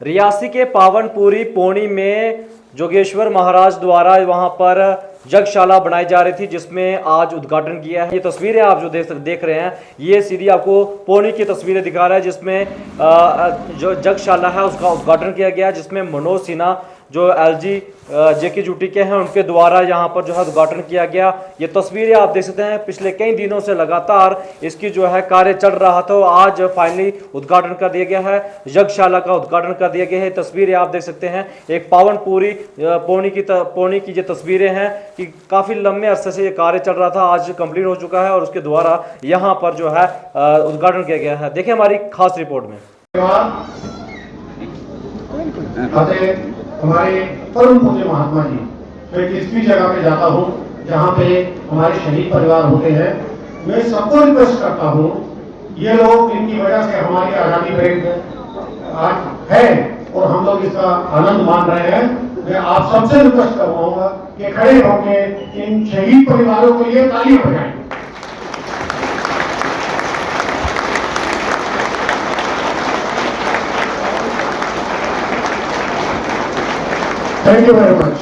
रियासी के पावनपुरी पौनी में जोगेश्वर महाराज द्वारा वहां पर यज्ञशाला बनाई जा रही थी, जिसमें आज उद्घाटन किया है। ये तस्वीरें आप जो देख रहे हैं, ये सीधी आपको पौनी की तस्वीरें दिखा रहा है, जिसमें जो यज्ञशाला है उसका उद्घाटन किया गया, जिसमें मनोज सिन्हा जो LG जेके जूटी के हैं उनके द्वारा यहाँ पर जो है उद्घाटन किया गया। ये तस्वीरें आप देख सकते हैं, पिछले कई दिनों से लगातार इसकी जो है कार्य चल रहा था, आज फाइनली उद्घाटन कर दिया गया है, यज्ञशाला का उद्घाटन कर दिया गया है। तस्वीरें आप देख सकते हैं, एक पावनपुरी पौनी की जो तस्वीरें हैं कि काफ़ी लंबे अरसे से ये कार्य चल रहा था, आज कंप्लीट हो चुका है और उसके द्वारा यहाँ पर जो है उद्घाटन किया गया है। देखिए हमारी खास रिपोर्ट में। हमारे परम पूज्य महात्मा जी, मैं किसी जगह पे जाता हूँ जहाँ पे हमारे शहीद परिवार होते हैं, मैं सबको रिक्वेस्ट करता हूँ, ये लोग इनकी वजह से हमारी आजादी परेड आज है और हम लोग इसका आनंद मान रहे हैं। मैं आप सबसे रिक्वेस्ट करवाऊंगा कि खड़े होकर इन शहीद परिवारों के लिए ताली बजाएं। Thank you very much.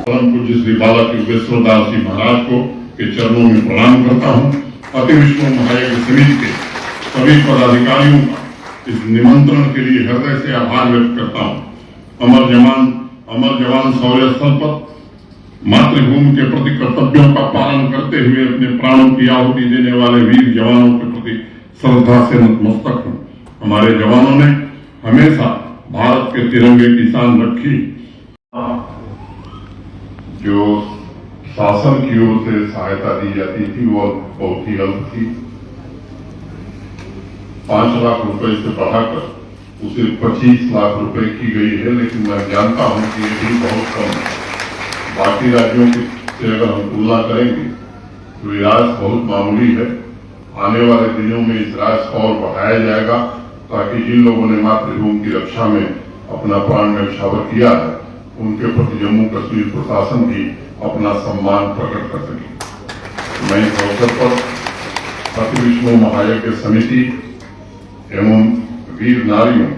परम पूज्य श्री बाबा योगेश्वरदास जी महाराज को के चरणों में प्रणाम करता हूँ। अति विष्णु महायज्ञ समिति के सभी पदाधिकारियों का इस निमंत्रण के लिए हृदय से आभार व्यक्त करता हूँ। अमर जवान शौर्य स्थल पर मातृभूमि के प्रति कर्तव्यों का पालन करते हुए अपने प्राणों की आहुति देने वाले वीर जवानों के प्रति श्रद्धा से नतमस्तक हूँ। हमारे जवानों ने हमेशा भारत के तिरंगे की शान रखी। जो शासन की ओर से सहायता दी जाती थी वो बहुत ही अल्प थी। 5 लाख रुपए से बढ़ाकर उसे 25 लाख रुपए की गई है, लेकिन मैं जानता हूं कि ये भी बहुत कम है। बाकी राज्यों से अगर हम तुलना करेंगे तो ये राशि बहुत मामूली है। आने वाले दिनों में इस राशि को और बढ़ाया जाएगा ताकि जिन लोगों ने मातृभूमि की रक्षा में अपना प्राण न्यौछावर किया है उनके प्रति जम्मू कश्मीर प्रशासन भी अपना सम्मान प्रकट कर सके। मैं इस अवसर पर अति विष्णु महायज्ञ समिति एवं वीर नारियों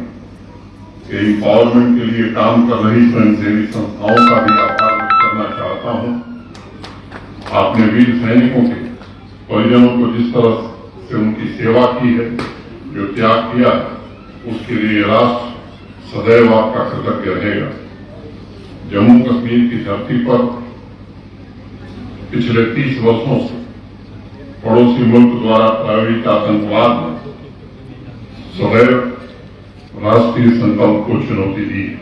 के एम्पावरमेंट के लिए काम कर रही स्वयंसेवी संस्थाओं का भी आभार व्यक्त करना चाहता हूं। आपने वीर सैनिकों के परिजनों को जिस तरह से उनकी सेवा की है, जो त्याग किया है, उसके लिए राष्ट्र सदैव आपका कृतज्ञ रहेगा। जम्मू कश्मीर की धरती पर पिछले 30 वर्षों से पड़ोसी मुल्क द्वारा प्रायोजित आतंकवाद ने सदैव राष्ट्रीय संकल्प को चुनौती दी है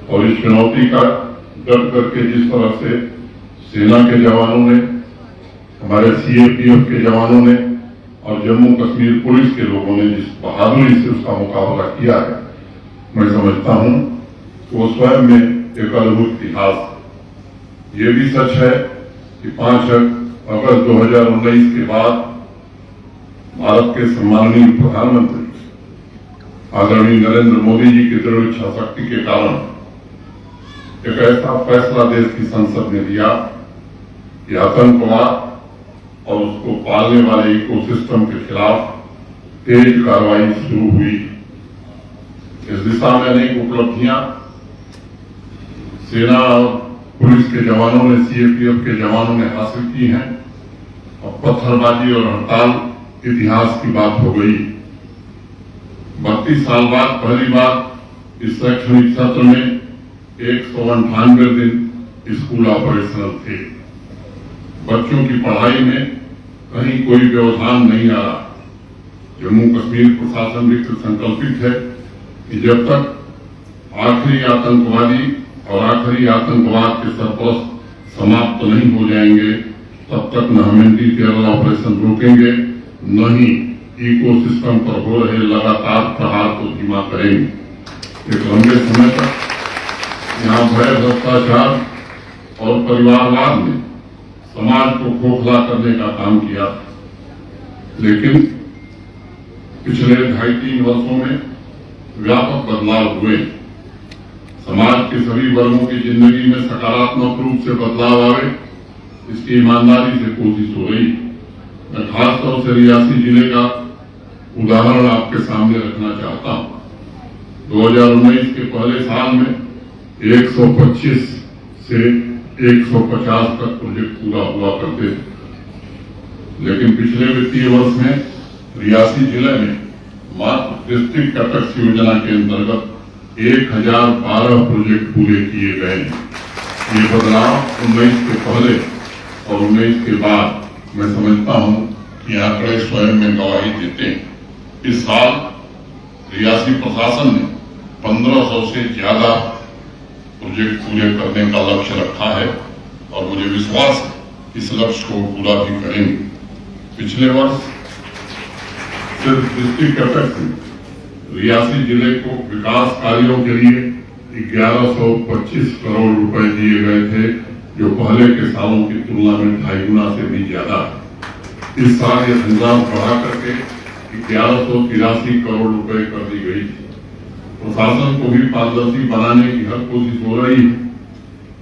और इस चुनौती का डट करके जिस तरह से सेना के जवानों ने, हमारे CAPF के जवानों ने और जम्मू कश्मीर पुलिस के लोगों ने जिस बहादुरी से उसका मुकाबला किया है, मैं समझता हूं कि वो स्वयं में एक अद्भुत इतिहास है। ये भी सच है कि 5 अगस्त 2019 के बाद भारत के सम्माननीय प्रधानमंत्री आदरणीय नरेंद्र मोदी जी की दृढ़ इच्छा शक्ति के कारण एक ऐसा फैसला देश की संसद ने दिया कि आतंकवाद और उसको पालने वाले इकोसिस्टम के खिलाफ तेज कार्रवाई शुरू हुई। इस दिशा में अनेक उपलब्धियां सेना और पुलिस के जवानों ने, CAPF के जवानों ने हासिल की हैं और पत्थरबाजी और हड़ताल इतिहास की बात हो गई। 32 साल बाद पहली बार इस शैक्षणिक सत्र में 198 दिन स्कूल ऑपरेशनल थे। बच्चों की पढ़ाई में कहीं कोई व्यवधान नहीं आ रहा। जम्मू कश्मीर प्रशासन भी संकल्पित है कि जब तक आखिरी आतंकवादी और आखिरी आतंकवाद के सरपरस्त समाप्त नहीं हो जाएंगे, तब तक न हम एंटी टेरर ऑपरेशन रोकेंगे, न ही इकोसिस्टम पर हो रहे लगातार प्रहार को धीमा करेंगे। एक लंबे समय तक यहाँ भय, भ्रष्टाचार और परिवारवाद ने समाज को खोखला करने का काम किया, लेकिन पिछले 2.5-3 वर्षों में व्यापक बदलाव हुए। समाज के सभी वर्गों की जिंदगी में सकारात्मक रूप से बदलाव आवे, इसकी ईमानदारी से कोशिश हो रही। मैं खासतौर से रियासी जिले का उदाहरण आपके सामने रखना चाहता हूं। 2019 के पहले साल में 125 से 150 तक प्रोजेक्ट पूरा हुआ करते थे, लेकिन पिछले वित्तीय वर्ष में रियासी जिले में मात्र डिस्ट्रिक्ट कैपेक्स योजना के अंतर्गत 1012 प्रोजेक्ट पूरे किए गए हैं। ये बदलाव 19 के पहले और 19 के बाद मैं समझता हूं कि आंकड़े स्वयं में गवाही देते हैं। इस साल रियासी प्रशासन ने 1500 से ज्यादा प्रोजेक्ट पूरे करने का लक्ष्य रखा है और मुझे विश्वास है इस लक्ष्य को पूरा भी करेंगे। पिछले वर्ष सिर्फ डिस्ट्रिक्ट कैपेक्स में रियासी जिले को विकास कार्यों के लिए 1125 करोड़ रुपए दिए गए थे, जो पहले के सालों की तुलना में 2.5 गुना से भी ज्यादा है। इस साल यह धनराशि बढ़ा करके 1183 करोड़ रुपए कर दी गई थी। प्रशासन को भी पारदर्शी बनाने की हर कोशिश हो रही है।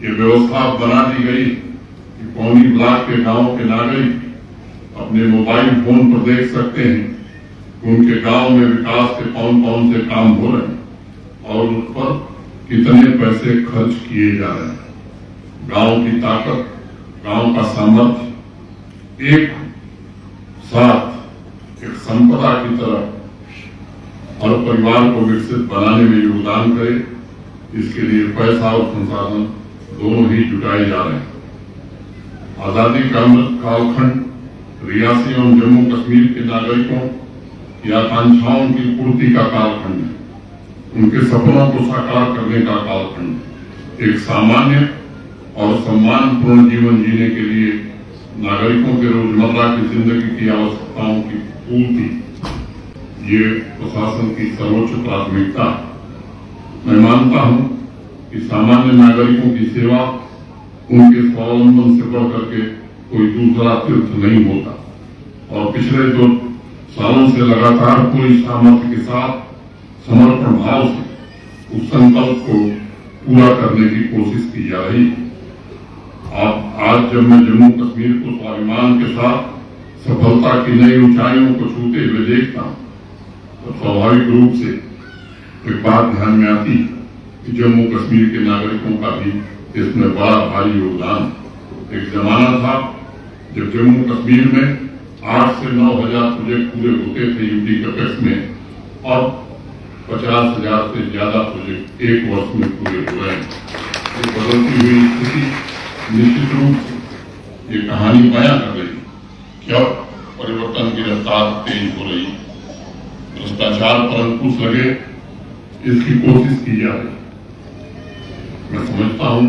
ये व्यवस्था बना दी गई कि पौनी ब्लॉक के गांव के नागरिक अपने मोबाइल फोन पर देख सकते हैं उनके गांव में विकास के कौन कौन से काम हो रहे हैं और उस पर कितने पैसे खर्च किए जा रहे हैं। गांव की ताकत, गांव का सामर्थ्य एक साथ एक संपदा की तरह हर परिवार को विकसित बनाने में योगदान करे, इसके लिए पैसा और संसाधन दोनों ही जुटाए जा रहे हैं। आजादी का अमृत कालखंड रियासी एवं जम्मू कश्मीर के नागरिकों की आकांक्षाओं की पूर्ति का कालखंड है। उनके सपनों को साकार करने का कालखंड। एक सामान्य और सम्मानपूर्ण जीवन जीने के लिए नागरिकों के रोजमर्रा की जिंदगी की आवश्यकताओं की पूर्ति, ये प्रशासन की सर्वोच्च प्राथमिकता है। मैं मानता हूं कि सामान्य नागरिकों की सेवा उनके स्वावलंबन से बढ़ करके कोई दूसरा तीर्थ नहीं होता और पिछले 2 सालों से लगातार पूरी सामर्थ्य के साथ समर्पण भाव से उस संकल्प को पूरा करने की कोशिश की जा रही है। आज जब मैं जम्मू कश्मीर को स्वाभिमान के साथ सफलता की नई ऊंचाइयों को छूते हुए देखता हूं तो स्वाभाविक रूप से एक बात ध्यान में आती है कि जम्मू कश्मीर के नागरिकों का भी इसमें बड़ा भारी योगदान। एक जमाना था जब जम्मू कश्मीर में 8 से 9 हजार प्रोजेक्ट पूरे होते थे यूटी कैपेक्स में और 50,000 से ज्यादा प्रोजेक्ट एक वर्ष में पूरे हो रहे हैं। ये बदलती हुई स्थिति निश्चित रूप से ये कहानी बयां कर रही है क्या परिवर्तन की रफ्तार तेज हो रही है। भ्रष्टाचार पर अंकुश लगे, इसकी कोशिश की जा रही है। मैं समझता हूं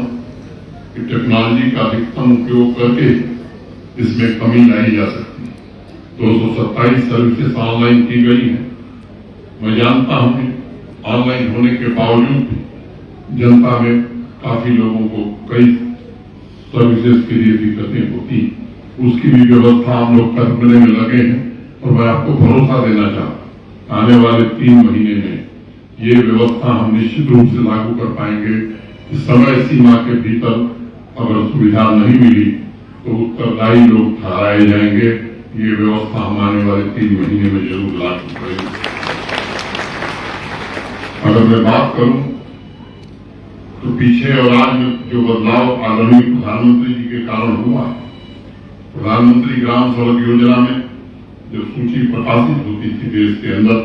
कि टेक्नोलॉजी का अधिकतम उपयोग करके इसमें कमी लाई जा सकती है। 227 सर्विसेज ऑनलाइन की गई है। मैं जानता हूं कि ऑनलाइन होने के बावजूद भी जनता में काफी लोगों को कई सर्विसेज के लिए दिक्कतें होती हैं। उसकी भी व्यवस्था हम लोग करने में लगे हैं और मैं आपको भरोसा देना चाहता हूं आने वाले 3 महीने में ये व्यवस्था हम निश्चित रूप से लागू कर पाएंगे। समय सीमा के भीतर अगर सुविधा नहीं मिली तो उत्तरदायी लोग ठहराए जाएंगे। ये व्यवस्था हम आने वाले 3 महीने में जरूर लागू करेंगे। अगर मैं बात करूं तो पीछे और आज में जो बदलाव आदरणीय प्रधानमंत्री जी के कारण हुआ, प्रधानमंत्री ग्राम सड़क योजना में जब सूची प्रकाशित होती थी देश के अंदर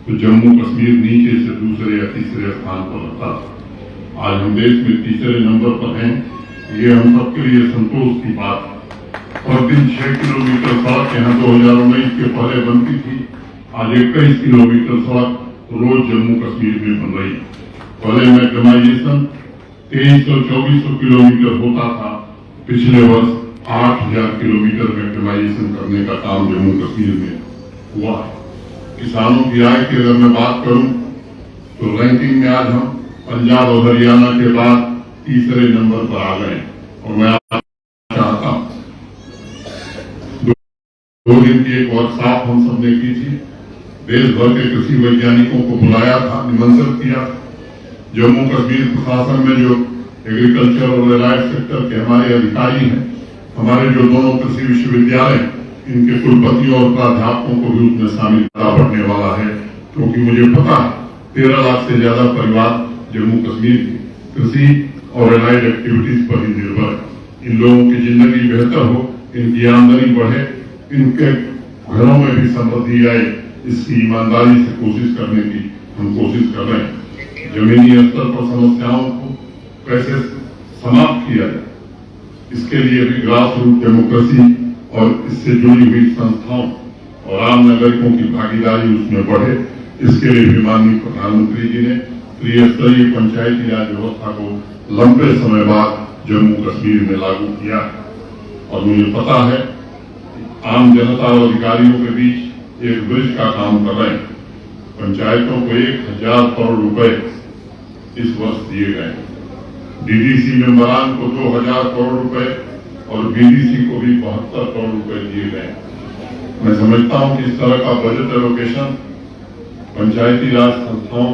तो जम्मू कश्मीर नीचे से दूसरे या तीसरे स्थान पर रहता था। आज हम देश में तीसरे नंबर पर हैं। ये हम सबके लिए संतोष की बात है। प्रतिदिन 6 किलोमीटर सड़क यहाँ 2019 के पहले बनती थी, आज 21 किलोमीटर सड़क रोज जम्मू कश्मीर में बन रही है। पहले मैग्नेटाइजेशन 2300-2400 किलोमीटर होता था। पिछले वर्ष 8000 किलोमीटर मैग्नेटाइजेशन करने का काम जम्मू कश्मीर में हुआ है। किसानों की आय की अगर मैं बात करूं तो रैंकिंग में आज हम पंजाब और हरियाणा के बाद तीसरे नंबर पर आ गए और मैं चाहता हूं 2 दिन की एक वर्कशॉप हम सबने की थी। देश भर के कृषि वैज्ञानिकों को बुलाया था, निमंत्रित किया जम्मू कश्मीर प्रशासन में जो एग्रीकल्चर और एलाइड सेक्टर के हमारे अधिकारी हैं, हमारे जो दोनों कृषि विश्वविद्यालय इनके कुलपतियों और प्राध्यापकों को भी उसमें शामिल बढ़ने वाला है, क्योंकि मुझे पता है 13 लाख से ज्यादा परिवार जम्मू कश्मीर की कृषि और एलाइड एक्टिविटीज पर ही निर्भर है। इन लोगों की जिंदगी बेहतर हो, इनकी आमदनी बढ़े, इनके घरों में भी समृद्धि आए, इसकी ईमानदारी से कोशिश करने की हम कोशिश कर रहे हैं। जमीनी स्तर पर समस्याओं को कैसे समाप्त किया जाए, इसके लिए भी ग्रास रूट डेमोक्रेसी और इससे जुड़ी हुई संस्थाओं और आम नागरिकों की भागीदारी उसमें बढ़े, इसके लिए भी माननीय प्रधानमंत्री जी ने त्रिस्तरीय पंचायती राज व्यवस्था को लंबे समय बाद जम्मू कश्मीर में लागू किया है। और मुझे पता है आम जनता और अधिकारियों के बीच एक ब्रिज का काम कर रहे हैं। पंचायतों को 1000 करोड़ रुपए इस वर्ष दिए गए, डीडीसी मेंबरान को 2000 करोड़ रुपए और बीडीसी को भी 72 करोड़ रुपए दिए गए। मैं समझता हूं कि इस तरह का बजट एलोकेशन पंचायती राज संस्थाओं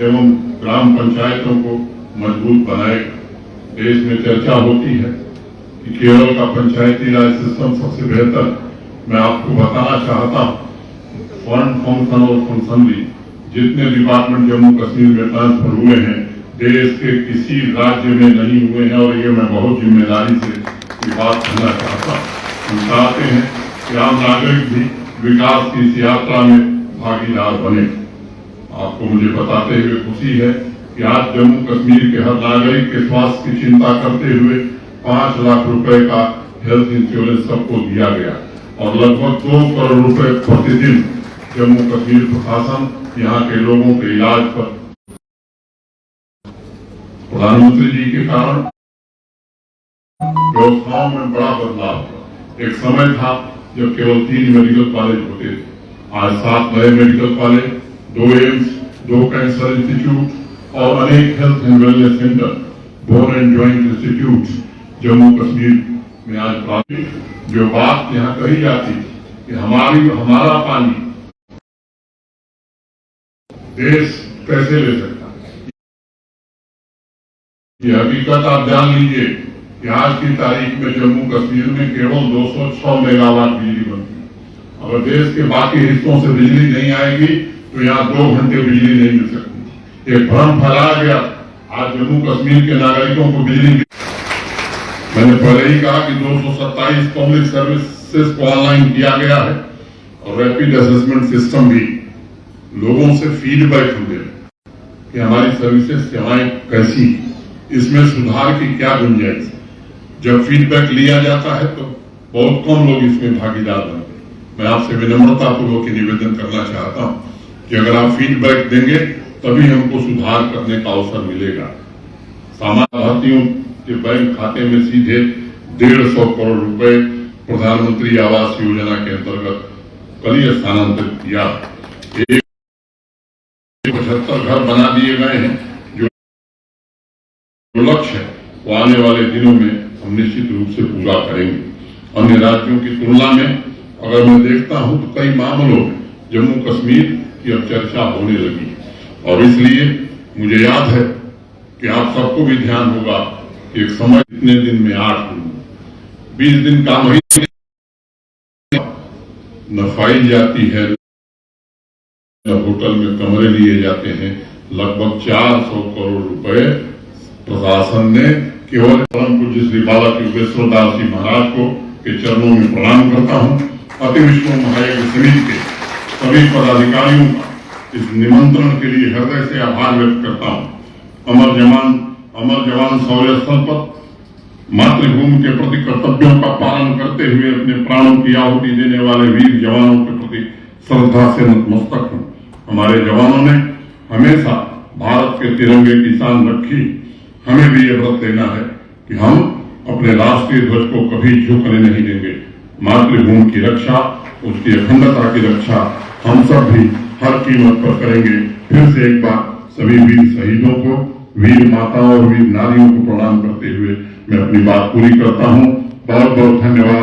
एवं ग्राम पंचायतों को मजबूत बनाएगा। देश में चर्चा होती है कि केरल का पंचायती राज सिस्टम सबसे बेहतर। मैं आपको बताना चाहता हूं, फंड फंक्शन और फंक्शनली जितने डिपार्टमेंट जम्मू कश्मीर में ट्रांसफर हुए हैं, देश के किसी राज्य में नहीं हुए हैं। और ये मैं बहुत जिम्मेदारी से ये बात कहना चाहता हूँ। हम चाहते हैं कि आम नागरिक भी विकास की इस यात्रा में भागीदार बने। आपको मुझे बताते हुए खुशी है कि आज जम्मू कश्मीर के हर नागरिक के स्वास्थ्य की चिंता करते हुए 5 लाख रुपए का हेल्थ इंश्योरेंस सबको दिया गया और लगभग 2 करोड़ रुपए प्रतिदिन जम्मू कश्मीर प्रशासन यहाँ के लोगों के इलाज पर। प्रधानमंत्री जी के कारण व्यवस्थाओं में बड़ा बदलाव हुआ। एक समय था जब केवल 3 मेडिकल कॉलेज होते थे, आज 7 नए medical college, 2 AIIMS, 2 cancer institute और अनेक health and wellness centre, bone and joint institute Jammu Kashmir में आज प्राप्त। जो बात यहाँ कही जाती कि हमारा पानी देश कैसे ले सकता है, ये हकीकत आप जान लीजिए कि आज की तारीख में जम्मू कश्मीर में केवल 206 मेगावाट बिजली बनती है। अगर देश के बाकी हिस्सों से बिजली नहीं आएगी तो यहाँ 2 घंटे बिजली नहीं मिल सकती। एक भ्रम फैलाया गया, आज जम्मू कश्मीर के नागरिकों को बिजली। मैंने पहले ही कहा कि 227 पब्लिक सर्विसेज को ऑनलाइन किया गया है और रैपिड असेसमेंट सिस्टम भी लोगों से फीडबैक मिले कि हमारी सर्विसेज सेवाएं कैसी, इसमें सुधार की क्या गुंजाइश है। जब फीडबैक लिया जाता है तो बहुत कम लोग इसमें भागीदार बनते। मैं आपसे विनम्रतापूर्वक निवेदन करना चाहता हूं कि अगर आप फीडबैक देंगे तभी हमको सुधार करने का अवसर मिलेगा। सामान्य लाभार्थियों के बैंक खाते में सीधे 150 करोड़ रुपए प्रधानमंत्री आवास योजना के अंतर्गत कल ही स्थानांतरित किया। 75 घर बना दिए गए हैं। जो लक्ष्य है वो आने वाले दिनों में हम निश्चित रूप से पूरा करेंगे। अन्य राज्यों की तुलना में अगर मैं देखता हूं तो कई मामलों में जम्मू कश्मीर की अब चर्चा होने लगी और इसलिए मुझे याद है कि आप सबको भी ध्यान होगा कि एक समय इतने दिन में 8 दिन 20 दिन का महीने न फाइल जाती है, होटल में कमरे लिए जाते हैं। लगभग 400 करोड़ रुपए प्रशासन ने केवल परम पूज्य श्री बाला योगेश्वर दास जी महाराज को के चरणों में प्रणाम करता हूं। अति विश्व महायज्ञ समिति के सभी पदाधिकारियों का इस निमंत्रण के लिए हृदय से आभार व्यक्त करता हूं। अमर जवान शौर्य स्थल पर मातृभूमि के प्रति कर्तव्यों का पालन करते हुए अपने प्राणों की आहुति देने वाले वीर जवानों के प्रति श्रद्धा से नतमस्तक हूं। हमारे जवानों ने हमेशा भारत के तिरंगे की शान रखी। हमें भी ये व्रत लेना है कि हम अपने राष्ट्रीय ध्वज को कभी झुकने नहीं देंगे। मातृभूमि की रक्षा, उसकी अखंडता की रक्षा हम सब भी हर कीमत पर करेंगे। फिर से एक बार सभी वीर शहीदों को, वीर माताओं और वीर नारियों को प्रणाम करते हुए मैं अपनी बात पूरी करता हूं। बहुत बहुत धन्यवाद।